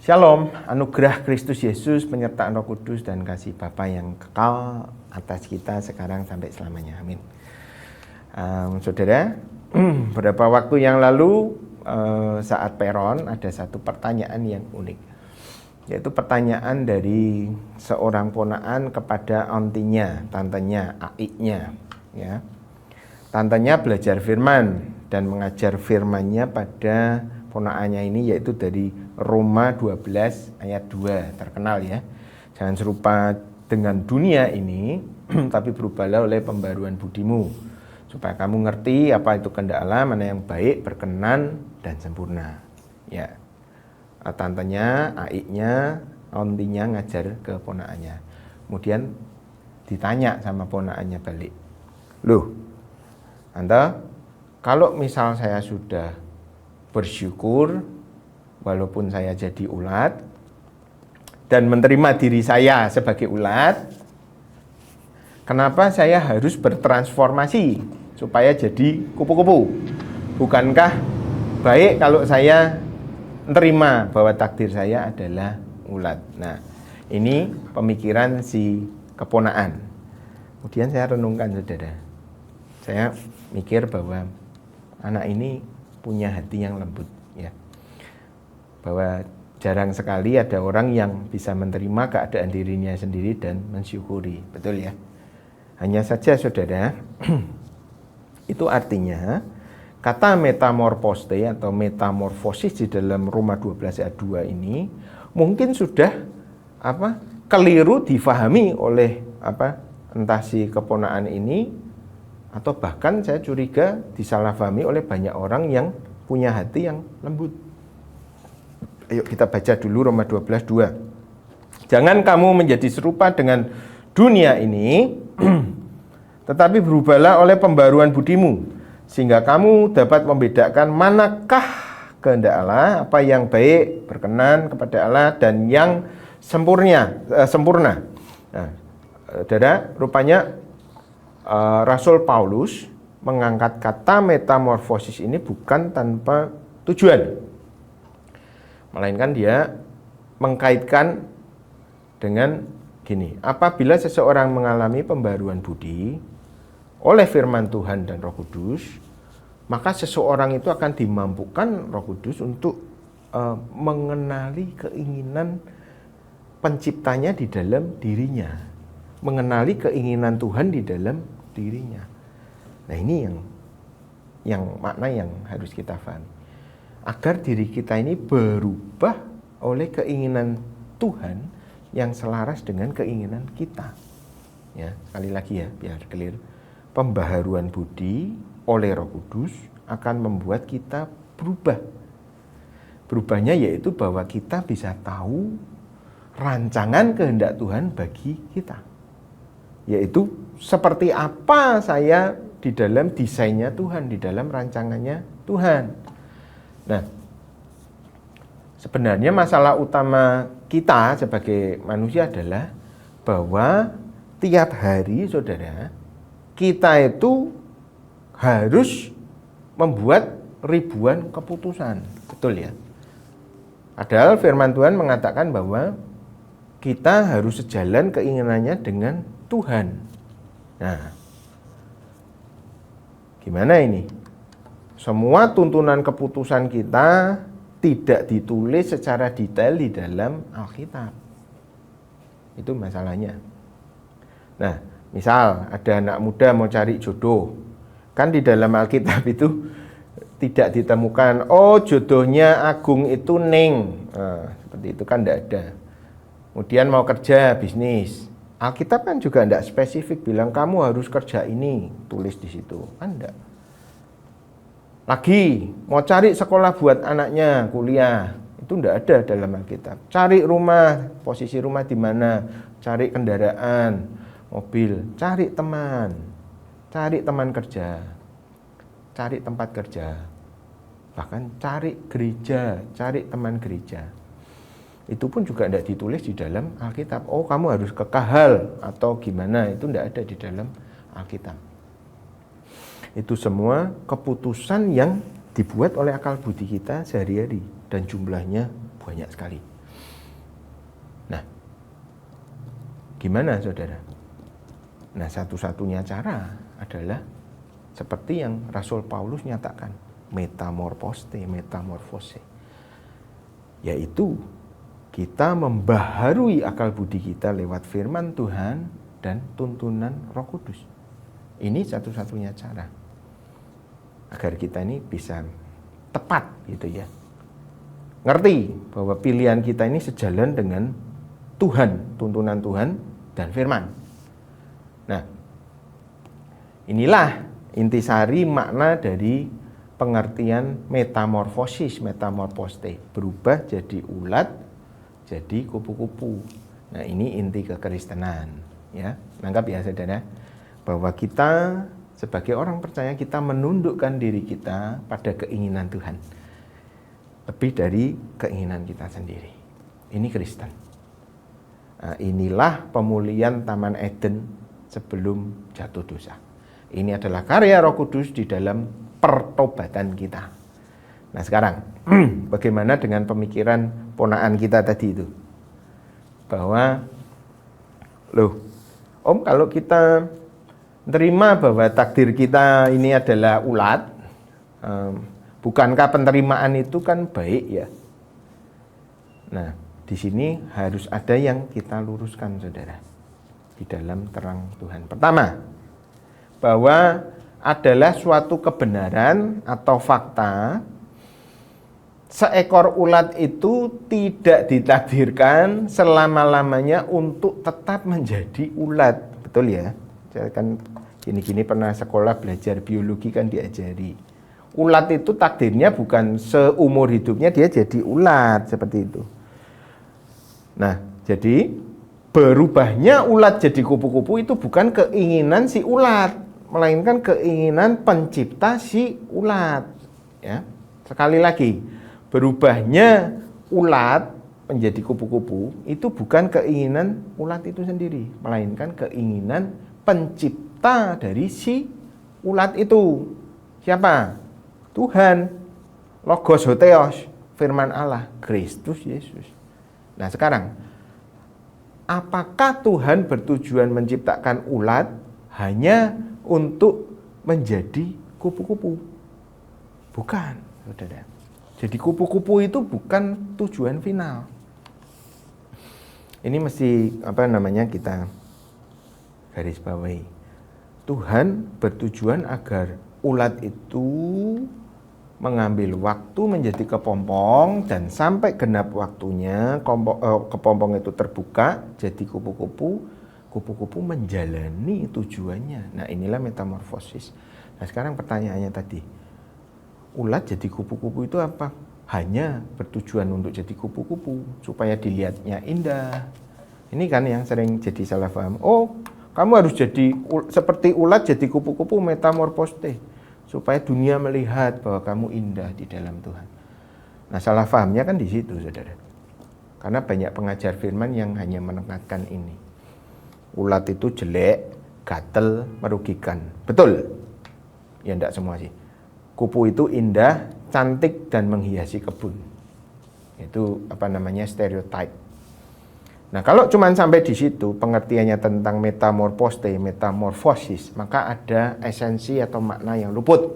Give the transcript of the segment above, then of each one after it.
Shalom, anugerah Kristus Yesus, penyertaan Roh Kudus, dan kasih Bapa yang kekal atas kita sekarang sampai selamanya. Amin. Saudara, beberapa waktu yang lalu saat peron ada satu pertanyaan yang unik, yaitu pertanyaan dari seorang ponaan kepada ontinya, tantenya, aiknya. Ya. Tantenya belajar firman dan mengajar firmannya pada ponaannya ini, yaitu dari Roma 12 ayat 2, terkenal ya. Jangan serupa dengan dunia ini, tapi berubahlah oleh pembaruan budimu, supaya kamu ngerti apa itu kehendak Allah, mana yang baik, berkenan, dan sempurna. Ya, tantenya, aiknya, ontinya ngajar ke ponaannya. Kemudian ditanya sama ponaannya balik, loh, Anta, kalau misal saya sudah bersyukur walaupun saya jadi ulat dan menerima diri saya sebagai ulat, kenapa saya harus bertransformasi supaya jadi kupu-kupu? Bukankah baik kalau saya menerima bahwa takdir saya adalah ulat? Nah, ini pemikiran si keponaan. Kemudian saya renungkan, saudara. Saya mikir bahwa anak ini punya hati yang lembut, ya. Bahwa jarang sekali ada orang yang bisa menerima keadaan dirinya sendiri dan mensyukuri, betul ya? Hanya saja, saudara, itu artinya kata metamorphose atau metamorfosis di dalam Roma 12 ayat 2 ini mungkin sudah keliru difahami oleh entah si keponaan ini, atau bahkan saya curiga disalahpahami oleh banyak orang yang punya hati yang lembut. Ayo kita baca dulu Roma 12:2. Jangan kamu menjadi serupa dengan dunia ini, tetapi berubahlah oleh pembaruan budimu, sehingga kamu dapat membedakan manakah kehendak Allah, apa yang baik, berkenan kepada Allah, dan yang sempurna. Nah, saudara, rupanya Rasul Paulus mengangkat kata metamorfosis ini bukan tanpa tujuan, melainkan dia mengkaitkan dengan gini: apabila seseorang mengalami pembaruan budi oleh firman Tuhan dan Roh Kudus, maka seseorang itu akan dimampukan Roh Kudus untuk mengenali keinginan penciptanya di dalam dirinya, mengenali keinginan Tuhan di dalam dirinya. Nah, ini yang makna yang harus kita pahami, agar diri kita ini berubah oleh keinginan Tuhan yang selaras dengan keinginan kita. Ya, sekali lagi ya, biar clear. Pembaharuan budi oleh Roh Kudus akan membuat kita berubah. Berubahnya yaitu bahwa kita bisa tahu rancangan kehendak Tuhan bagi kita, yaitu seperti apa saya di dalam desainnya Tuhan, di dalam rancangannya Tuhan. Nah, sebenarnya masalah utama kita sebagai manusia adalah bahwa tiap hari, saudara, kita itu harus membuat ribuan keputusan, betul ya? Padahal firman Tuhan mengatakan bahwa kita harus sejalan keinginannya dengan Tuhan. Nah, gimana ini? Semua tuntunan keputusan kita tidak ditulis secara detail di dalam Alkitab. Itu masalahnya. Nah, misal ada anak muda mau cari jodoh, kan di dalam Alkitab itu tidak ditemukan, oh jodohnya Agung itu Ning. Nah, seperti itu kan tidak ada. Kemudian mau kerja bisnis, Alkitab kan juga tidak spesifik bilang kamu harus kerja ini, tulis di situ, kan enggak. Lagi mau cari sekolah buat anaknya kuliah, itu enggak ada dalam Alkitab. Cari rumah, posisi rumah di mana, cari kendaraan, mobil, cari teman kerja, cari tempat kerja, bahkan cari gereja, cari teman gereja. Itu pun juga tidak ditulis di dalam Alkitab. Oh, kamu harus ke Kahal atau gimana, itu tidak ada di dalam Alkitab. Itu semua keputusan yang dibuat oleh akal budi kita sehari-hari, dan jumlahnya banyak sekali. Gimana saudara? Nah, satu-satunya cara adalah seperti yang Rasul Paulus nyatakan, metamorfose, yaitu kita membaharui akal budi kita lewat firman Tuhan dan tuntunan Roh Kudus. Ini satu-satunya cara agar kita ini bisa tepat gitu ya. Ngerti bahwa pilihan kita ini sejalan dengan Tuhan, tuntunan Tuhan dan firman. Nah, inilah intisari makna dari pengertian metamorfosis, metamorfoste, berubah jadi ulat, jadi kupu-kupu. Nah, ini inti kekristenan, ya. Nangkap ya saudara, bahwa kita sebagai orang percaya kita menundukkan diri kita pada keinginan Tuhan lebih dari keinginan kita sendiri. Ini Kristen. Nah, inilah pemulihan Taman Eden sebelum jatuh dosa. Ini adalah karya Roh Kudus di dalam pertobatan kita. Nah sekarang, bagaimana dengan pemikiran ponaan kita tadi itu? Bahwa, Om, kalau kita terima bahwa takdir kita ini adalah ulat, bukankah penerimaan itu kan baik ya? Nah, di sini harus ada yang kita luruskan, saudara, di dalam terang Tuhan. Pertama, bahwa adalah suatu kebenaran atau fakta seekor ulat itu tidak ditakdirkan selama-lamanya untuk tetap menjadi ulat. Betul ya? Saya kan gini-gini pernah sekolah belajar biologi kan diajari. Ulat itu takdirnya bukan seumur hidupnya dia jadi ulat seperti itu. Nah, jadi berubahnya ulat jadi kupu-kupu itu bukan keinginan si ulat, melainkan keinginan pencipta si ulat. Ya, sekali lagi, berubahnya ulat menjadi kupu-kupu itu bukan keinginan ulat itu sendiri, melainkan keinginan pencipta dari si ulat itu. Siapa? Tuhan, Logos Hotheos, firman Allah, Kristus Yesus. Nah sekarang, apakah Tuhan bertujuan menciptakan ulat hanya untuk menjadi kupu-kupu? Bukan, saudara. Jadi kupu-kupu itu bukan tujuan final. Ini mesti kita garis bawahi. Tuhan bertujuan agar ulat itu mengambil waktu menjadi kepompong dan sampai genap waktunya kepompong itu terbuka jadi kupu-kupu. Kupu-kupu menjalani tujuannya. Nah inilah metamorfosis. Nah sekarang pertanyaannya tadi, ulat jadi kupu-kupu itu apa? Hanya bertujuan untuk jadi kupu-kupu supaya dilihatnya indah. Ini kan yang sering jadi salah paham. Oh, kamu harus jadi seperti ulat jadi kupu-kupu, metamorfoste, supaya dunia melihat bahwa kamu indah di dalam Tuhan. Nah salah pahamnya kan di situ, saudara. Karena banyak pengajar firman yang hanya menekankan ini. Ulat itu jelek, gatel, merugikan. Betul? Ya enggak semua sih. Kupu itu indah, cantik, dan menghiasi kebun. Itu stereotip. Nah kalau cuma sampai di situ pengertiannya tentang metamorfosis, maka ada esensi atau makna yang luput.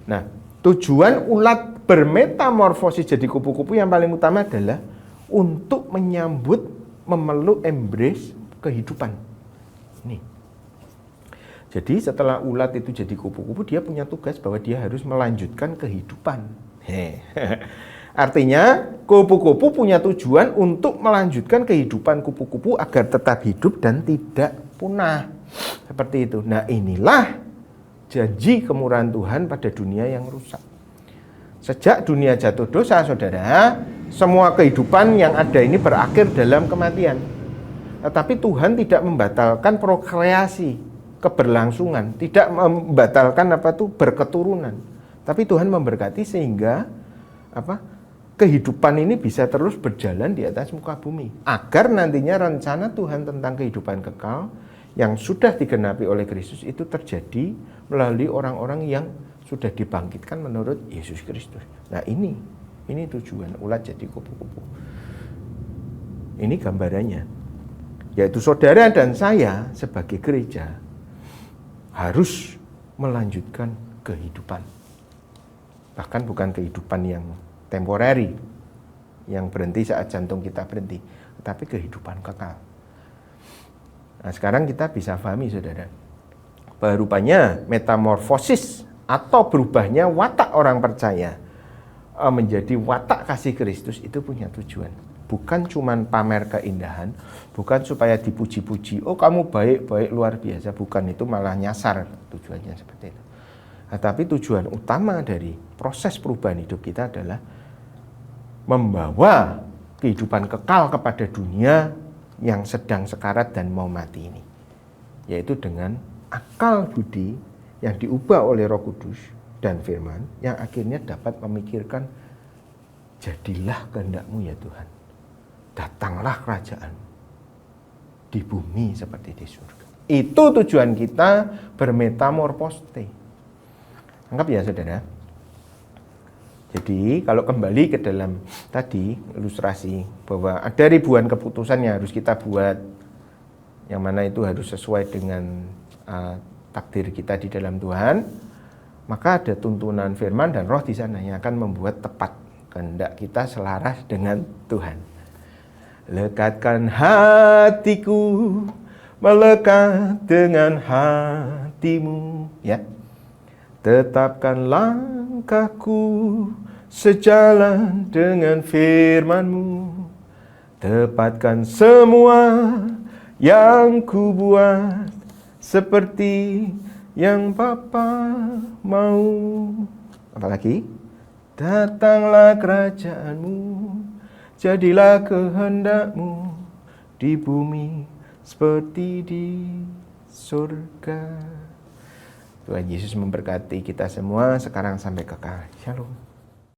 Nah tujuan ulat bermetamorfosis jadi kupu-kupu yang paling utama adalah untuk memeluk, embrace kehidupan. Nih. Jadi setelah ulat itu jadi kupu-kupu, dia punya tugas bahwa dia harus melanjutkan kehidupan. Artinya kupu-kupu punya tujuan untuk melanjutkan kehidupan kupu-kupu agar tetap hidup dan tidak punah. Seperti itu. Nah inilah janji kemurahan Tuhan pada dunia yang rusak. Sejak dunia jatuh dosa, saudara, semua kehidupan yang ada ini berakhir dalam kematian. Tetapi Tuhan tidak membatalkan prokreasi, keberlangsungan, tidak membatalkan berketurunan. Tapi Tuhan memberkati sehingga kehidupan ini bisa terus berjalan di atas muka bumi, agar nantinya rencana Tuhan tentang kehidupan kekal yang sudah digenapi oleh Kristus itu terjadi melalui orang-orang yang sudah dibangkitkan menurut Yesus Kristus. Nah ini tujuan ulat jadi kupu-kupu. Ini gambarannya. yaitu saudara dan saya sebagai gereja harus melanjutkan kehidupan. Bahkan bukan kehidupan yang temporary, yang berhenti saat jantung kita berhenti, tetapi kehidupan kekal. Nah, sekarang kita bisa pahami, saudara, bahwa rupanya metamorfosis atau berubahnya watak orang percaya menjadi watak kasih Kristus itu punya tujuan. Bukan cuma pamer keindahan, bukan supaya dipuji-puji, oh kamu baik-baik luar biasa, bukan, itu malah nyasar tujuannya seperti itu. Nah, tapi tujuan utama dari proses perubahan hidup kita adalah membawa kehidupan kekal kepada dunia yang sedang sekarat dan mau mati ini, yaitu dengan akal budi yang diubah oleh Roh Kudus dan firman yang akhirnya dapat memikirkan, jadilah kehendak-Mu ya Tuhan, datanglah kerajaan di bumi seperti di surga. Itu tujuan kita bermetamorfoste. Anggap ya, saudara. Jadi kalau kembali ke dalam tadi ilustrasi bahwa ada ribuan keputusan yang harus kita buat, yang mana itu harus sesuai dengan takdir kita di dalam Tuhan, maka ada tuntunan firman dan roh di sana yang akan membuat tepat kehendak kita selaras dengan Tuhan. Lekatkan hatiku melekat dengan hatimu, ya. Tetapkan langkahku sejalan dengan firman-Mu. Tepatkan semua yang ku buat seperti yang Bapa mau. Apalagi? Datanglah kerajaan-Mu, jadilah kehendak-Mu di bumi seperti di surga. Tuhan Yesus memberkati kita semua sekarang sampai kekal. Shalom.